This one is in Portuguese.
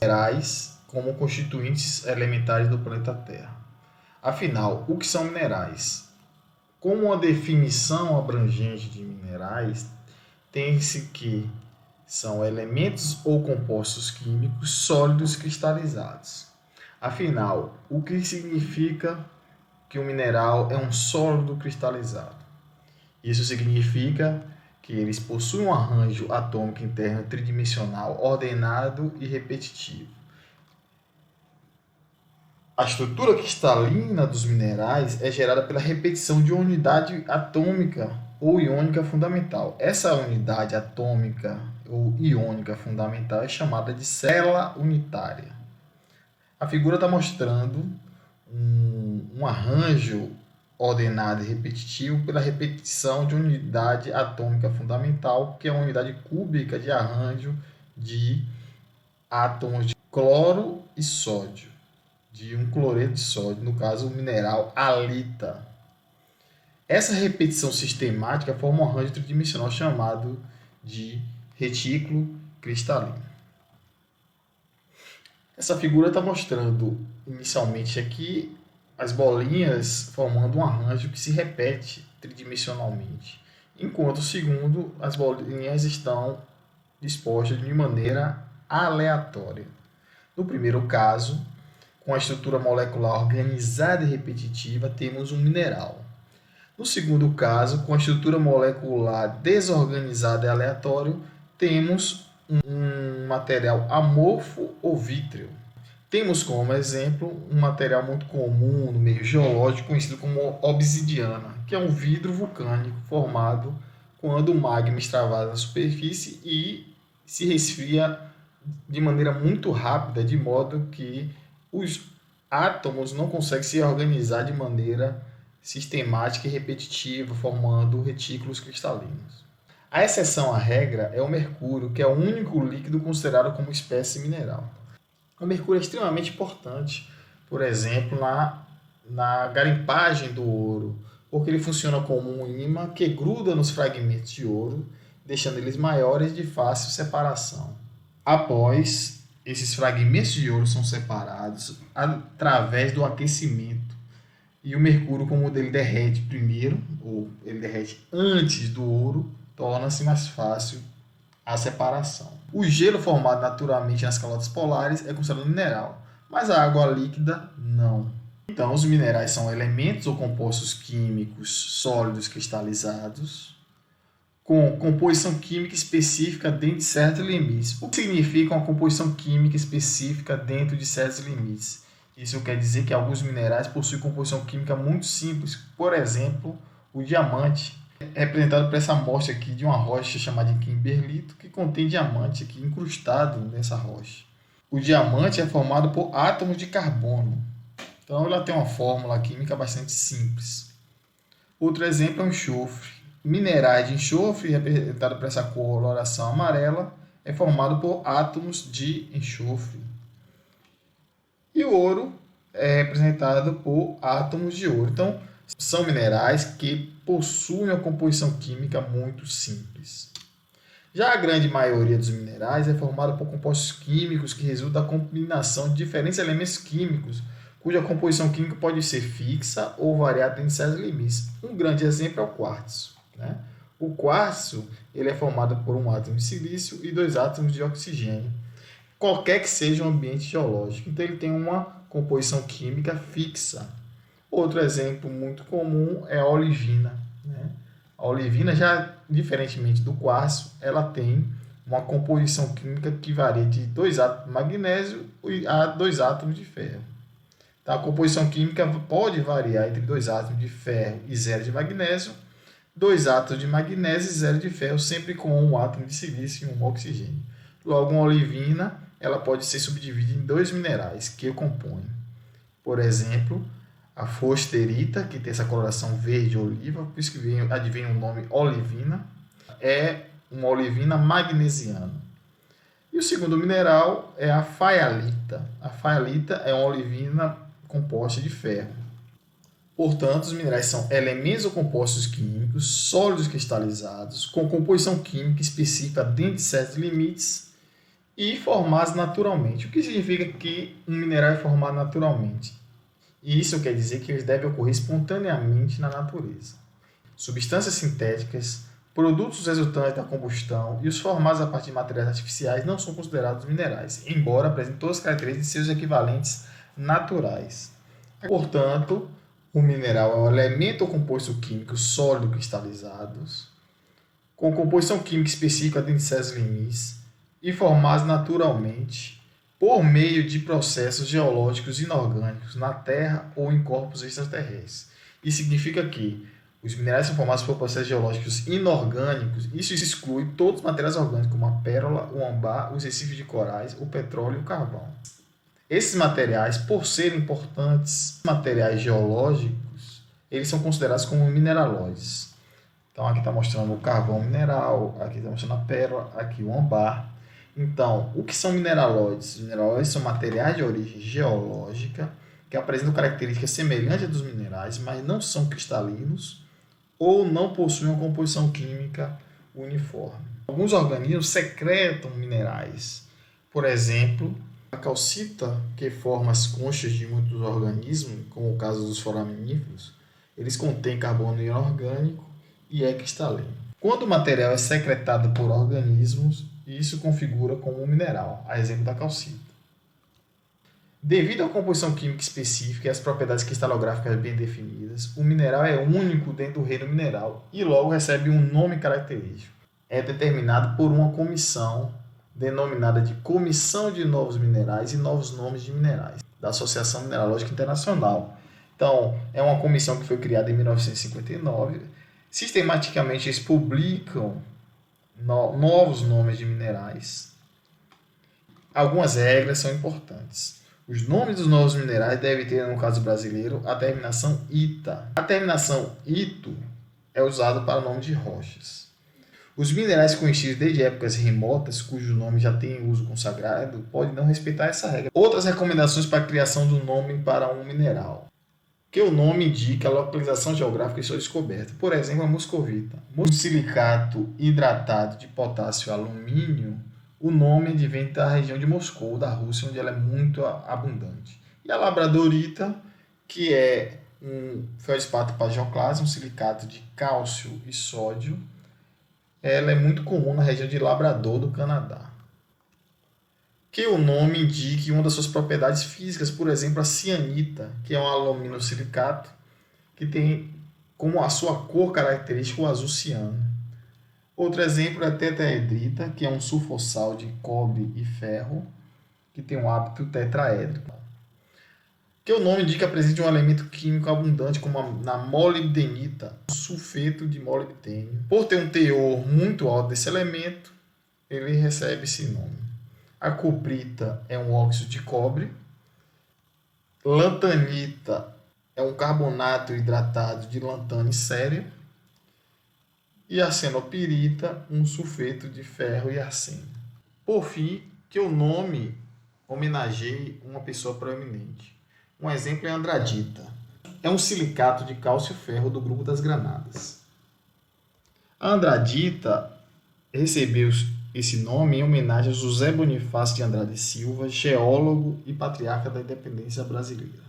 minerais como constituintes elementares do planeta Terra. Afinal, o que são minerais? Como uma definição abrangente de minerais, tem-se que são elementos ou compostos químicos sólidos cristalizados. Afinal, o que significa que um mineral é um sólido cristalizado? Isso significa que eles possuem um arranjo atômico interno tridimensional ordenado e repetitivo. A estrutura cristalina dos minerais é gerada pela repetição de uma unidade atômica ou iônica fundamental. Essa unidade atômica ou iônica fundamental é chamada de célula unitária. A figura está mostrando um arranjo ordenado e repetitivo pela repetição de unidade atômica fundamental, que é uma unidade cúbica de arranjo de átomos de cloro e sódio, de um cloreto de sódio, no caso o mineral halita. Essa repetição sistemática forma um arranjo tridimensional chamado de retículo cristalino. Essa figura está mostrando inicialmente aqui as bolinhas formando um arranjo que se repete tridimensionalmente, enquanto segundo as bolinhas estão dispostas de maneira aleatória. No primeiro caso, com a estrutura molecular organizada e repetitiva, temos um mineral. No segundo caso, com a estrutura molecular desorganizada e aleatória, temos um material amorfo ou vítreo. Temos como exemplo um material muito comum no meio geológico conhecido como obsidiana, que é um vidro vulcânico formado quando o magma extravasa na superfície e se resfria de maneira muito rápida, de modo que os átomos não conseguem se organizar de maneira sistemática e repetitiva, formando retículos cristalinos. A exceção à regra é o mercúrio, que é o único líquido considerado como espécie mineral. O mercúrio é extremamente importante, por exemplo, na garimpagem do ouro, porque ele funciona como um ímã que gruda nos fragmentos de ouro, deixando eles maiores de fácil separação. Após esses fragmentos de ouro são separados através do aquecimento, e o mercúrio, como ele derrete primeiro, ou ele derrete antes do ouro, torna-se mais fácil a separação. O gelo formado naturalmente nas calotas polares é considerado mineral, mas a água líquida não. Então, os minerais são elementos ou compostos químicos sólidos cristalizados com composição química específica dentro de certos limites. O que significa uma composição química específica dentro de certos limites? Isso quer dizer que alguns minerais possuem composição química muito simples. Por exemplo, o diamante é representado por essa amostra aqui de uma rocha chamada de kimberlito, que contém diamante aqui incrustado nessa rocha. O diamante é formado por átomos de carbono. Então, ela tem uma fórmula química bastante simples. Outro exemplo é o enxofre. Minerais de enxofre, representado por essa coloração amarela, é formado por átomos de enxofre. E o ouro é representado por átomos de ouro. Então, são minerais que possuem uma composição química muito simples. Já a grande maioria dos minerais é formada por compostos químicos que resultam da combinação de diferentes elementos químicos, cuja composição química pode ser fixa ou variar dentro de certos limites. Um grande exemplo é o quartzo. O quartzo ele é formado por um átomo de silício e 2 átomos de oxigênio, qualquer que seja o ambiente geológico. Então, ele tem uma composição química fixa. Outro exemplo muito comum é a olivina. A olivina, já diferentemente do quartzo, ela tem uma composição química que varia de 2 átomos de magnésio a 2 átomos de ferro. Então, a composição química pode variar entre 2 átomos de ferro e 0 de magnésio, 2 átomos de magnésio e 0 de ferro, sempre com um átomo de silício e um oxigênio. Logo, uma olivina ela pode ser subdividida em 2 minerais que a compõem. Por exemplo, a forsterita, que tem essa coloração verde-oliva, por isso que advém o nome olivina, é uma olivina magnesiana. E o segundo mineral é a faialita. A faialita é uma olivina composta de ferro. Portanto, os minerais são elementos ou compostos químicos sólidos cristalizados, com composição química específica dentro de certos limites e formados naturalmente. O que significa que um mineral é formado naturalmente? E isso quer dizer que eles devem ocorrer espontaneamente na natureza. Substâncias sintéticas, produtos resultantes da combustão e os formados a partir de materiais artificiais não são considerados minerais, embora apresentem todas as características de seus equivalentes naturais. Portanto, o mineral é um elemento ou composto químico sólido cristalizados, com composição química específica dentro de seus limites e formados naturalmente por meio de processos geológicos inorgânicos na Terra ou em corpos extraterrestres. Isso significa que os minerais são formados por processos geológicos inorgânicos. Isso exclui todos os materiais orgânicos, como a pérola, o ambar, os recifes de corais, o petróleo e o carvão. Esses materiais, por serem importantes materiais geológicos, eles são considerados como mineralóides. Então, aqui está mostrando o carvão mineral, aqui está mostrando a pérola, aqui o ambar. Então, o que são mineralóides? Os mineralóides são materiais de origem geológica que apresentam características semelhantes às dos minerais, mas não são cristalinos ou não possuem uma composição química uniforme. Alguns organismos secretam minerais. Por exemplo, a calcita, que forma as conchas de muitos organismos, como o caso dos foraminíferos, eles contêm carbono inorgânico e é cristalino. Quando o material é secretado por organismos, isso configura como um mineral, a exemplo da calcita. Devido à composição química específica e às propriedades cristalográficas bem definidas, o mineral é único dentro do reino mineral e logo recebe um nome característico. É determinado por uma comissão denominada de Comissão de Novos Minerais e Novos Nomes de Minerais, da Associação Mineralógica Internacional. Então, é uma comissão que foi criada em 1959. Sistematicamente, eles publicam novos nomes de minerais. Algumas regras são importantes. Os nomes dos novos minerais devem ter, no caso brasileiro, a terminação ITA. A terminação ITO é usada para o nome de rochas. Os minerais conhecidos desde épocas remotas, cujo nome já tem uso consagrado, podem não respeitar essa regra. Outras recomendações para a criação do nome para um mineral. Que o nome indica a localização geográfica de sua descoberta. Por exemplo, a moscovita. Um silicato hidratado de potássio e alumínio, o nome advém da região de Moscou, da Rússia, onde ela é muito abundante. E a labradorita, que é um feldespato plagioclase, um silicato de cálcio e sódio, ela é muito comum na região de Labrador, do Canadá. Que o nome indique uma das suas propriedades físicas, por exemplo, a cianita, que é um aluminosilicato, que tem como a sua cor característica o azul ciano. Outro exemplo é a tetraedrita, que é um sulfossal de cobre e ferro, que tem um hábito tetraédrico. Que o nome indica a presença de um elemento químico abundante, como na molibdenita, sulfeto de molibdênio. Por ter um teor muito alto desse elemento, ele recebe esse nome. A cuprita é um óxido de cobre. Lantanita é um carbonato hidratado de lantânio e sério. E a arsenopirita, um sulfeto de ferro e arsênio. Por fim, que o nome homenageie uma pessoa proeminente. Um exemplo é a andradita. É um silicato de cálcio e ferro do grupo das granadas. A andradita recebeu esse nome em homenagem a José Bonifácio de Andrade Silva, geólogo e patriarca da independência brasileira.